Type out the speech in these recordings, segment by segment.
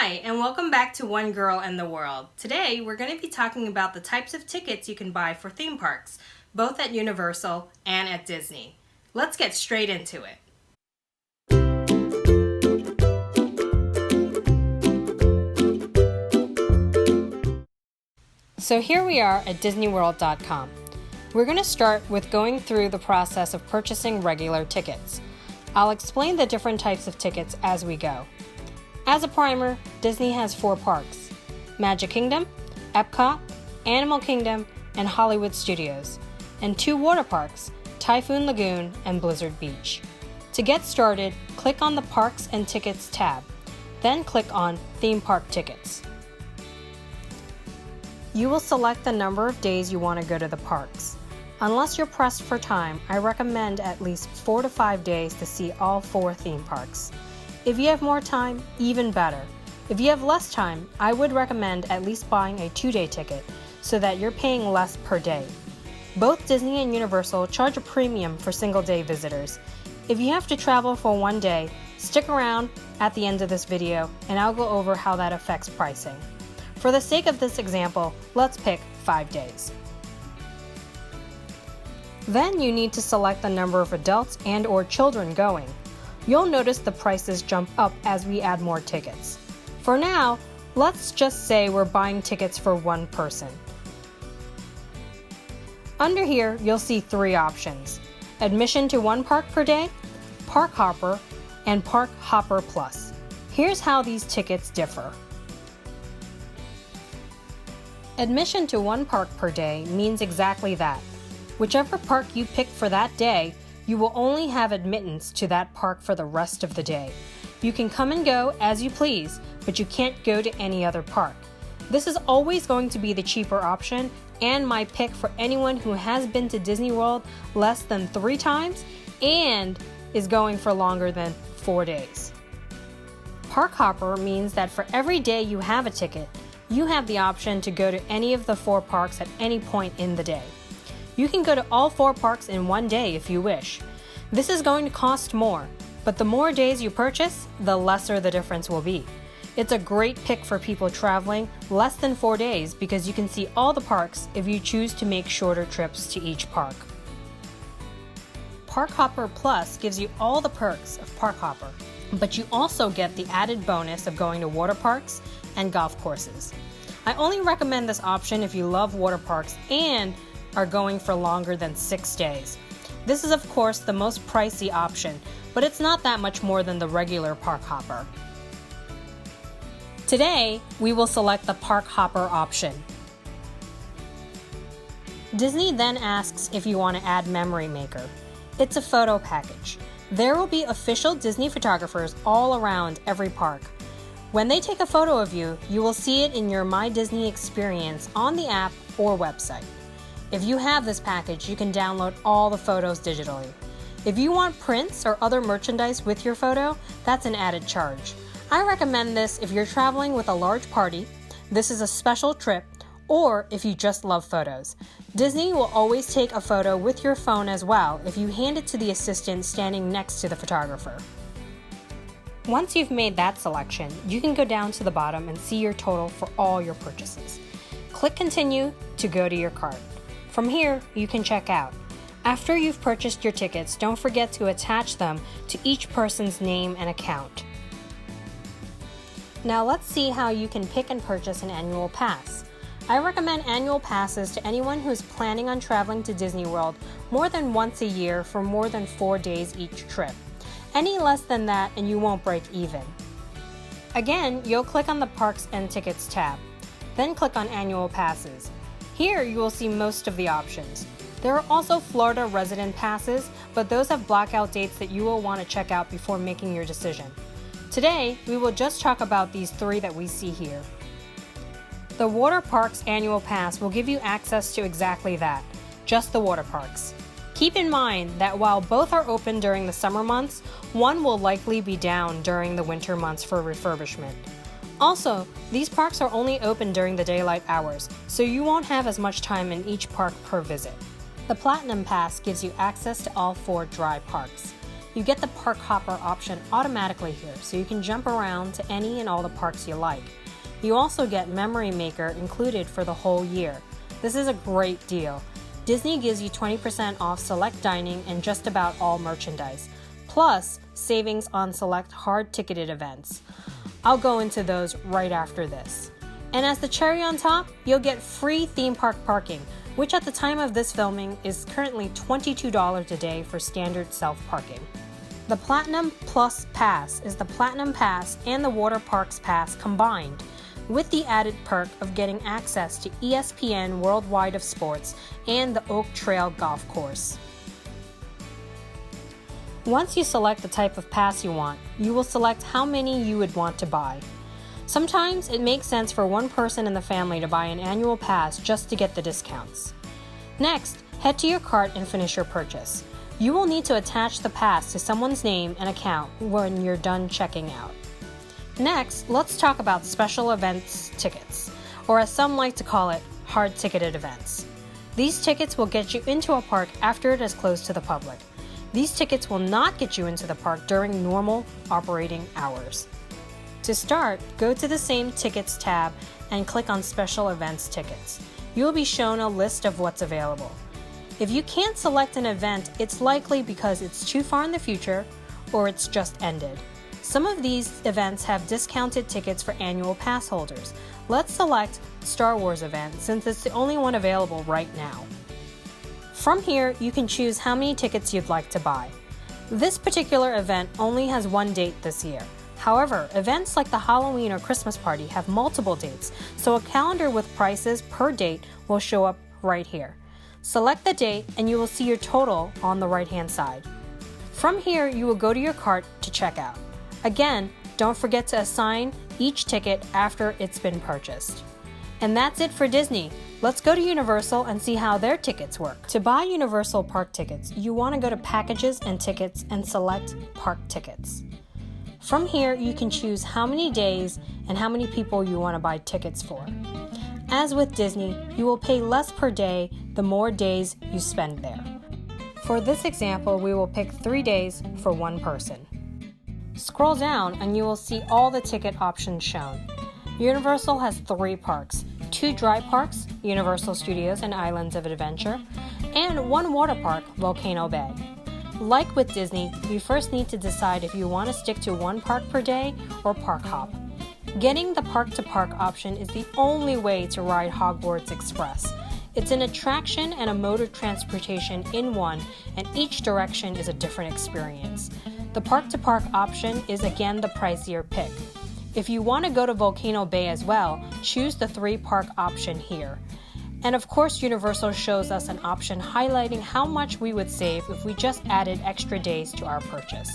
Hi, and welcome back to One Girl and the World. Today, we're going to be talking about the types of tickets you can buy for theme parks, both at Universal and at Disney. Let's get straight into it. So here we are at DisneyWorld.com. We're going to start with going through the process of purchasing regular tickets. I'll explain the different types of tickets as we go. As a primer, Disney has 4 parks: Magic Kingdom, Epcot, Animal Kingdom, and Hollywood Studios, and 2 water parks, Typhoon Lagoon and Blizzard Beach. To get started, click on the Parks and Tickets tab, then click on Theme Park Tickets. You will select the number of days you want to go to the parks. Unless you're pressed for time, I recommend at least 4 to 5 days to see all 4 theme parks. If you have more time, even better. If you have less time, I would recommend at least buying a 2-day ticket so that you're paying less per day. Both Disney and Universal charge a premium for single-day visitors. If you have to travel for 1 day, stick around at the end of this video and I'll go over how that affects pricing. For the sake of this example, let's pick 5 days. Then you need to select the number of adults and/or children going. You'll notice the prices jump up as we add more tickets. For now, let's just say we're buying tickets for 1 person. Under here, you'll see 3 options: admission to 1 park per day, Park Hopper, and Park Hopper Plus. Here's how these tickets differ. Admission to 1 park per day means exactly that. Whichever park you pick for that day, you will only have admittance to that park for the rest of the day. You can come and go as you please, but you can't go to any other park. This is always going to be the cheaper option and my pick for anyone who has been to Disney World less than 3 times and is going for longer than 4 days. Park Hopper means that for every day you have a ticket, you have the option to go to any of the 4 parks at any point in the day. You can go to all 4 parks in 1 day if you wish. This is going to cost more, but the more days you purchase, the lesser the difference will be. It's a great pick for people traveling less than 4 days because you can see all the parks if you choose to make shorter trips to each park. Park Hopper Plus gives you all the perks of Park Hopper, but you also get the added bonus of going to water parks and golf courses. I only recommend this option if you love water parks and are going for longer than 6 days. This is of course the most pricey option, but it's not that much more than the regular Park Hopper. Today, we will select the Park Hopper option. Disney then asks if you want to add Memory Maker. It's a photo package. There will be official Disney photographers all around every park. When they take a photo of you, you will see it in your My Disney experience on the app or website. If you have this package, you can download all the photos digitally. If you want prints or other merchandise with your photo, that's an added charge. I recommend this if you're traveling with a large party, this is a special trip, or if you just love photos. Disney will always take a photo with your phone as well if you hand it to the assistant standing next to the photographer. Once you've made that selection, you can go down to the bottom and see your total for all your purchases. Click Continue to go to your cart. From here, you can check out. After you've purchased your tickets, don't forget to attach them to each person's name and account. Now let's see how you can pick and purchase an annual pass. I recommend annual passes to anyone who's planning on traveling to Disney World more than once a year for more than 4 days each trip. Any less than that and you won't break even. Again, you'll click on the Parks and Tickets tab, then click on Annual Passes. Here you will see most of the options. There are also Florida resident passes, but those have blackout dates that you will want to check out before making your decision. Today, we will just talk about these 3 that we see here. The Water Parks Annual Pass will give you access to exactly that, just the water parks. Keep in mind that while both are open during the summer months, one will likely be down during the winter months for refurbishment. Also, these parks are only open during the daylight hours, so you won't have as much time in each park per visit. The Platinum Pass gives you access to all 4 dry parks. You get the park hopper option automatically here, so you can jump around to any and all the parks you like. You also get Memory Maker included for the whole year. This is a great deal. Disney gives you 20% off select dining and just about all merchandise, plus savings on select hard-ticketed events. I'll go into those right after this. And as the cherry on top, you'll get free theme park parking, which at the time of this filming is currently $22 a day for standard self-parking. The Platinum Plus Pass is the Platinum Pass and the Water Parks Pass combined, with the added perk of getting access to ESPN Worldwide of Sports and the Oak Trail Golf Course. Once you select the type of pass you want, you will select how many you would want to buy. Sometimes it makes sense for one person in the family to buy an annual pass just to get the discounts. Next, head to your cart and finish your purchase. You will need to attach the pass to someone's name and account when you're done checking out. Next, let's talk about special events tickets, or as some like to call it, hard-ticketed events. These tickets will get you into a park after it is closed to the public. These tickets will not get you into the park during normal operating hours. To start, go to the Same Tickets tab and click on Special Events Tickets. You will be shown a list of what's available. If you can't select an event, it's likely because it's too far in the future or it's just ended. Some of these events have discounted tickets for annual pass holders. Let's select Star Wars event since it's the only one available right now. From here, you can choose how many tickets you'd like to buy. This particular event only has one date this year. However, events like the Halloween or Christmas party have multiple dates, so a calendar with prices per date will show up right here. Select the date and you will see your total on the right-hand side. From here, you will go to your cart to check out. Again, don't forget to assign each ticket after it's been purchased. And that's it for Disney. Let's go to Universal and see how their tickets work. To buy Universal park tickets, you want to go to Packages and Tickets and select Park Tickets. From here, you can choose how many days and how many people you want to buy tickets for. As with Disney, you will pay less per day the more days you spend there. For this example, we will pick 3 days for one person. Scroll down and you will see all the ticket options shown. Universal has 3 parks, 2 dry parks, Universal Studios and Islands of Adventure, and 1 water park, Volcano Bay. Like with Disney, you first need to decide if you want to stick to 1 park per day or park hop. Getting the park-to-park option is the only way to ride Hogwarts Express. It's an attraction and a mode of transportation in one, and each direction is a different experience. The park-to-park option is again the pricier pick. If you want to go to Volcano Bay as well, choose the 3-park option here. And of course, Universal shows us an option highlighting how much we would save if we just added extra days to our purchase.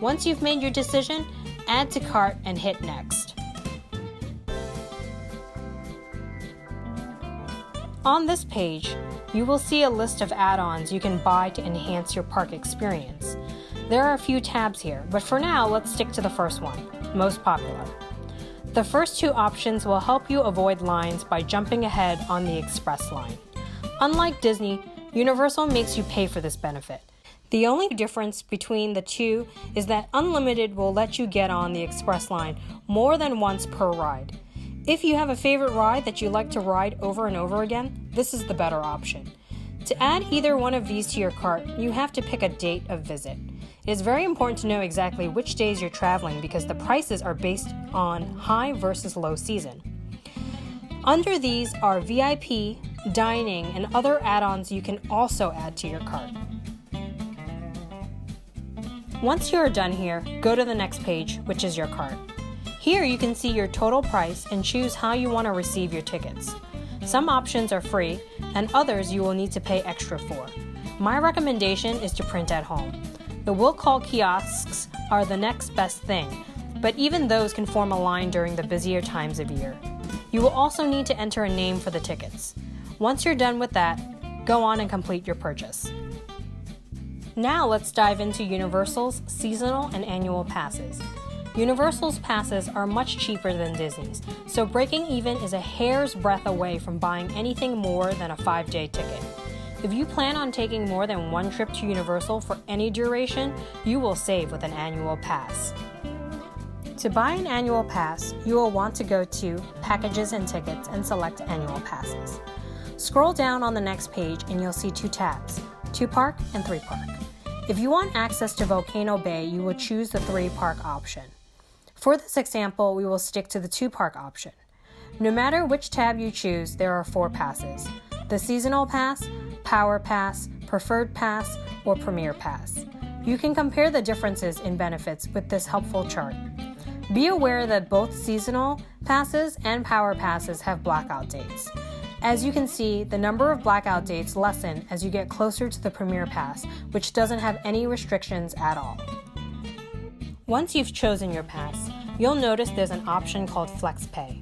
Once you've made your decision, add to cart and hit next. On this page, you will see a list of add-ons you can buy to enhance your park experience. There are a few tabs here, but for now, let's stick to the first one, most popular. The first 2 options will help you avoid lines by jumping ahead on the Express line. Unlike Disney, Universal makes you pay for this benefit. The only difference between the 2 is that Unlimited will let you get on the Express line more than once per ride. If you have a favorite ride that you like to ride over and over again, this is the better option. To add either one of these to your cart, you have to pick a date of visit. It is very important to know exactly which days you're traveling because the prices are based on high versus low season. Under these are VIP, dining, and other add-ons you can also add to your cart. Once you are done here, go to the next page, which is your cart. Here you can see your total price and choose how you want to receive your tickets. Some options are free, and others you will need to pay extra for. My recommendation is to print at home. The will call kiosks are the next best thing, but even those can form a line during the busier times of year. You will also need to enter a name for the tickets. Once you're done with that, go on and complete your purchase. Now let's dive into Universal's seasonal and annual passes. Universal's passes are much cheaper than Disney's, so breaking even is a hair's breadth away from buying anything more than a 5-day ticket. If you plan on taking more than one trip to Universal for any duration, you will save with an annual pass. To buy an annual pass, you will want to go to Packages and Tickets and select Annual Passes. Scroll down on the next page and you'll see two tabs, 2-Park and 3-Park. If you want access to Volcano Bay, you will choose the 3-Park option. For this example, we will stick to the 2-Park option. No matter which tab you choose, there are 4 passes: the Seasonal Pass, Power Pass, Preferred Pass, or Premier Pass. You can compare the differences in benefits with this helpful chart. Be aware that both Seasonal Passes and Power Passes have blackout dates. As you can see, the number of blackout dates lessen as you get closer to the Premier Pass, which doesn't have any restrictions at all. Once you've chosen your pass, you'll notice there's an option called FlexPay.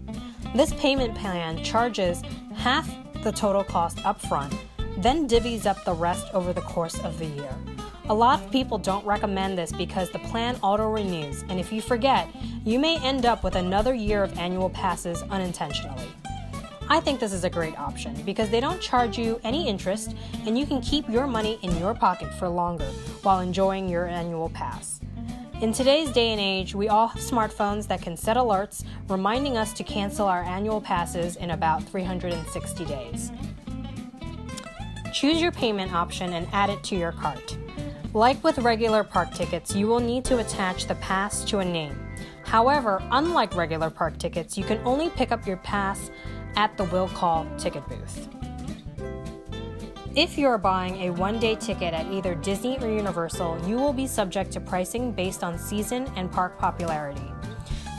This payment plan charges half the total cost up front, then divvies up the rest over the course of the year. A lot of people don't recommend this because the plan auto-renews, and if you forget, you may end up with another year of annual passes unintentionally. I think this is a great option because they don't charge you any interest and you can keep your money in your pocket for longer while enjoying your annual pass. In today's day and age, we all have smartphones that can set alerts reminding us to cancel our annual passes in about 360 days. Choose your payment option and add it to your cart. Like with regular park tickets, you will need to attach the pass to a name. However, unlike regular park tickets, you can only pick up your pass at the will call ticket booth. If you're buying a one-day ticket at either Disney or Universal, you will be subject to pricing based on season and park popularity.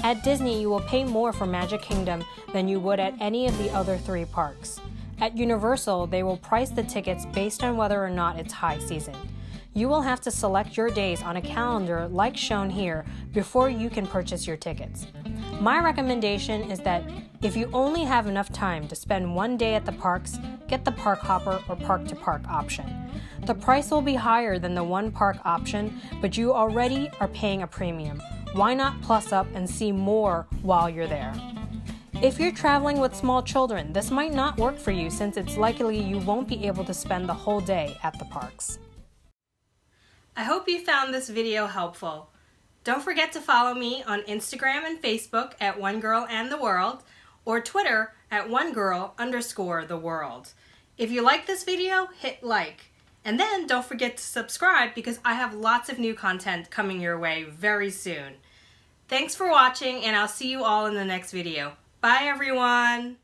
At Disney, you will pay more for Magic Kingdom than you would at any of the other 3 parks. At Universal, they will price the tickets based on whether or not it's high season. You will have to select your days on a calendar like shown here before you can purchase your tickets. My recommendation is that if you only have enough time to spend one day at the parks, get the Park Hopper or Park to Park option. The price will be higher than the one park option, but you already are paying a premium. Why not plus up and see more while you're there? If you're traveling with small children, this might not work for you since it's likely you won't be able to spend the whole day at the parks. I hope you found this video helpful. Don't forget to follow me on Instagram and Facebook at OneGirlAndTheWorld or Twitter at OneGirl_TheWorld. If you like this video, hit like. And then don't forget to subscribe because I have lots of new content coming your way very soon. Thanks for watching and I'll see you all in the next video. Bye everyone!